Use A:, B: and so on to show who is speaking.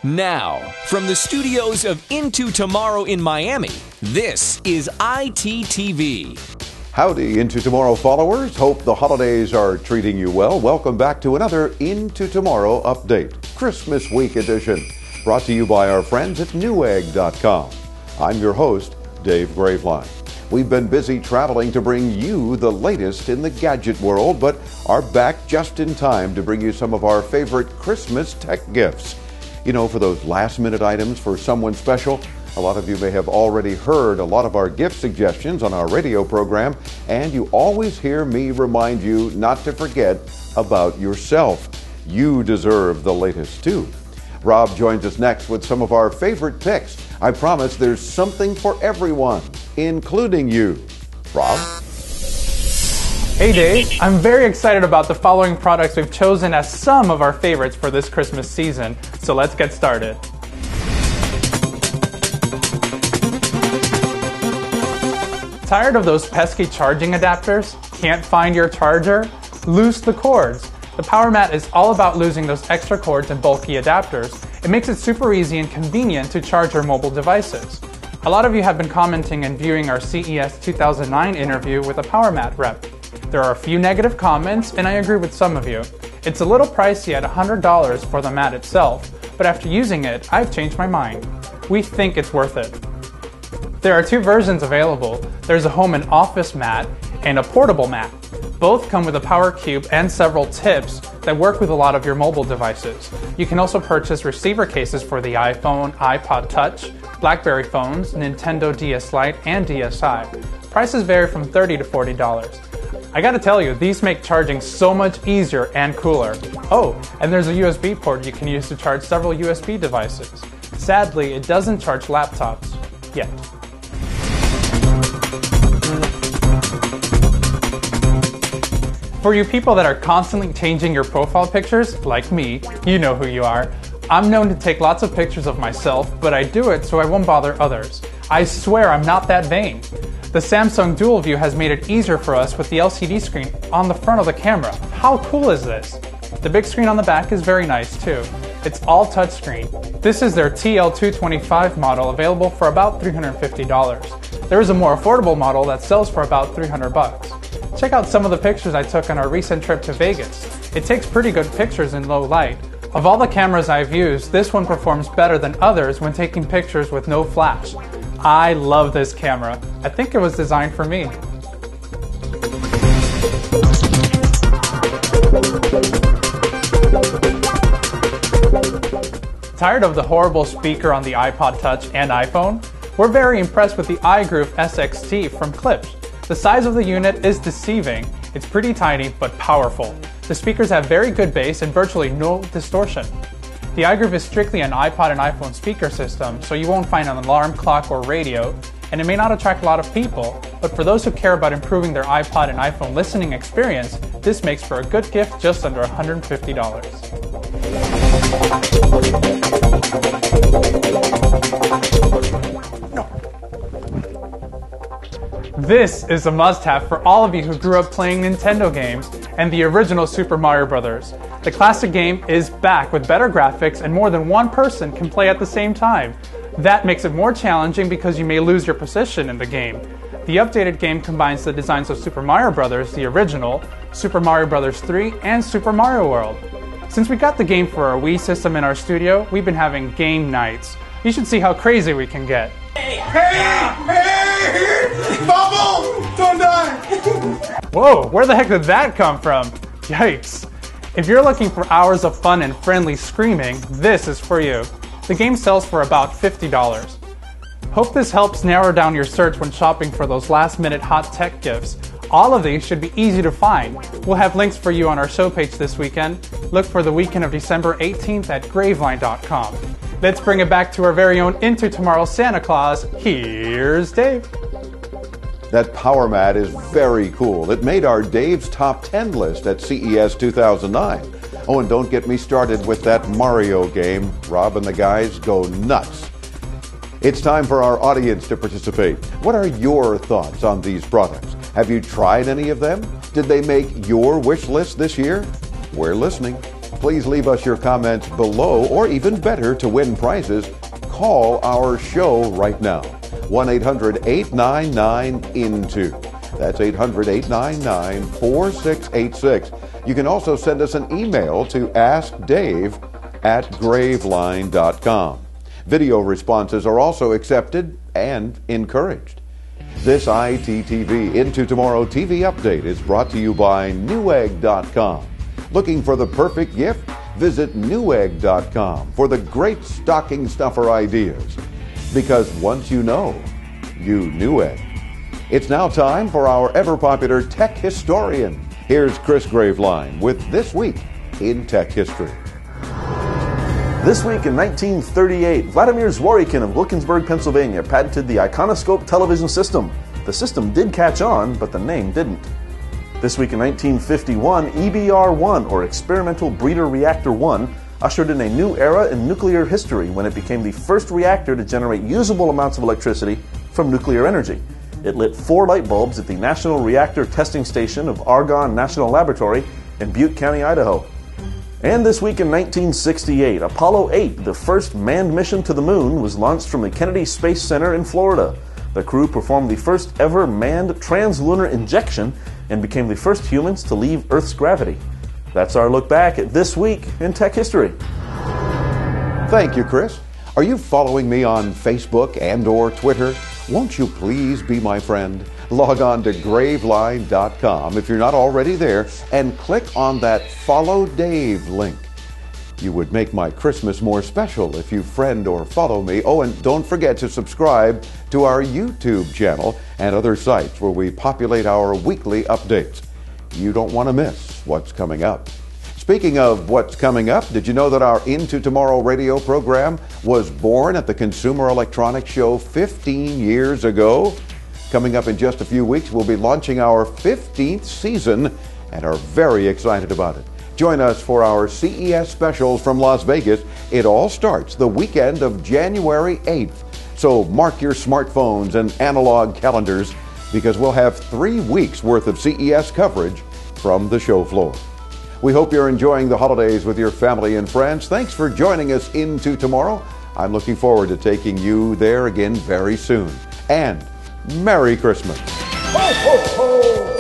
A: Now, from the studios of Into Tomorrow in Miami, this is ITTV.
B: Howdy, Into Tomorrow followers. Hope the holidays are treating you well. Welcome back to another Into Tomorrow update, Christmas week edition, brought to you by our friends at Newegg.com. I'm your host, Dave Graveline. We've been busy traveling to bring you the latest in the gadget world, but are back just in time to bring you some of our favorite Christmas tech gifts. You know, for those last-minute items for someone special. A lot of you may have already heard a lot of our gift suggestions on our radio program, and you always hear me remind you not to forget about yourself. You deserve the latest too. Rob joins us next with some of our favorite picks. I promise there's something for everyone, including you. Rob?
C: Hey Dave, I'm very excited about the following products we've chosen as some of our favorites for this Christmas season, so let's get started. Tired of those pesky charging adapters? Can't find your charger? Loose the cords. The Powermat is all about losing those extra cords and bulky adapters. It makes it super easy and convenient to charge your mobile devices. A lot of you have been commenting and viewing our CES 2009 interview with a Powermat rep. There are a few negative comments, and I agree with some of you. It's a little pricey at $100 for the mat itself, but after using it, I've changed my mind. We think it's worth it. There are two versions available. There's a home and office mat and a portable mat. Both come with a power cube and several tips that work with a lot of your mobile devices. You can also purchase receiver cases for the iPhone, iPod Touch, BlackBerry phones, Nintendo DS Lite, and DSi. Prices vary from $30 to $40. I gotta tell you, these make charging so much easier and cooler. Oh, and there's a USB port you can use to charge several USB devices. Sadly, it doesn't charge laptops yet. For you people that are constantly changing your profile pictures, like me, you know who you are. I'm known to take lots of pictures of myself, but I do it so I won't bother others. I swear I'm not that vain. The Samsung DualView has made it easier for us with the LCD screen on the front of the camera. How cool is this? The big screen on the back is very nice too. It's all touchscreen. This is their TL225 model, available for about $350. There is a more affordable model that sells for about $300. Check out some of the pictures I took on our recent trip to Vegas. It takes pretty good pictures in low light. Of all the cameras I've used, this one performs better than others when taking pictures with no flash. I love this camera. I think it was designed for me. Tired of the horrible speaker on the iPod Touch and iPhone? We're very impressed with the iGroove SXT from Klipsch. The size of the unit is deceiving. It's pretty tiny but powerful. The speakers have very good bass and virtually no distortion. The iGroove is strictly an iPod and iPhone speaker system, so you won't find an alarm, clock, or radio, and it may not attract a lot of people, but for those who care about improving their iPod and iPhone listening experience, this makes for a good gift just under $150. This is a must-have for all of you who grew up playing Nintendo games and the original Super Mario Bros. The classic game is back with better graphics, and more than one person can play at the same time. That makes it more challenging because you may lose your position in the game. The updated game combines the designs of Super Mario Bros., the original, Super Mario Bros. 3, and Super Mario World. Since we got the game for our Wii system in our studio, we've been having game nights. You should see how crazy we can get.
D: Hey! Bubble! Don't die!
C: Whoa, where the heck did that come from? Yikes. If you're looking for hours of fun and friendly screaming, this is for you. The game sells for about $50. Hope this helps narrow down your search when shopping for those last-minute hot tech gifts. All of these should be easy to find. We'll have links for you on our show page this weekend. Look for the weekend of December 18th at Graveline.com. Let's bring it back to our very own Into Tomorrow Santa Claus. Here's Dave.
B: That Powermat is very cool. It made our Dave's Top 10 list at CES 2009. Oh, and don't get me started with that Mario game. Rob and the guys go nuts. It's time for our audience to participate. What are your thoughts on these products? Have you tried any of them? Did they make your wish list this year? We're listening. Please leave us your comments below, or even better, to win prizes, call our show right now. 1-800-899-INTO. That's 800-899-4686. You can also send us an email to askdave@graveline.com. Video responses are also accepted and encouraged. This ITTV Into Tomorrow TV update is brought to you by Newegg.com. Looking for the perfect gift? Visit Newegg.com for the great stocking stuffer ideas. Because once you know, you Newegg. It's now time for our ever-popular Tech Historian. Here's Chris Graveline with This Week in Tech History.
E: This week in 1938, Vladimir Zworykin of Wilkinsburg, Pennsylvania, patented the iconoscope television system. The system did catch on, but the name didn't. This week in 1951, EBR-1, or Experimental Breeder Reactor 1, ushered in a new era in nuclear history when it became the first reactor to generate usable amounts of electricity from nuclear energy. It lit 4 light bulbs at the National Reactor Testing Station of Argonne National Laboratory in Butte County, Idaho. And this week in 1968, Apollo 8, the first manned mission to the moon, was launched from the Kennedy Space Center in Florida. The crew performed the first ever manned translunar injection and became the first humans to leave Earth's gravity. That's our look back at This Week in Tech History.
B: Thank you, Chris. Are you following me on Facebook and or Twitter? Won't you please be my friend? Log on to graveline.com if you're not already there and click on that Follow Dave link. You would make my Christmas more special if you friend or follow me. Oh, and don't forget to subscribe to our YouTube channel and other sites where we populate our weekly updates. You don't want to miss what's coming up. Speaking of what's coming up, did you know that our Into Tomorrow radio program was born at the Consumer Electronics Show 15 years ago? Coming up in just a few weeks, we'll be launching our 15th season and are very excited about it. Join us for our CES specials from Las Vegas. It all starts the weekend of January 8th. So mark your smartphones and analog calendars because we'll have 3 weeks worth of CES coverage from the show floor. We hope you're enjoying the holidays with your family and friends. Thanks for joining us Into Tomorrow. I'm looking forward to taking you there again very soon. And Merry Christmas.
D: Ho, ho, ho!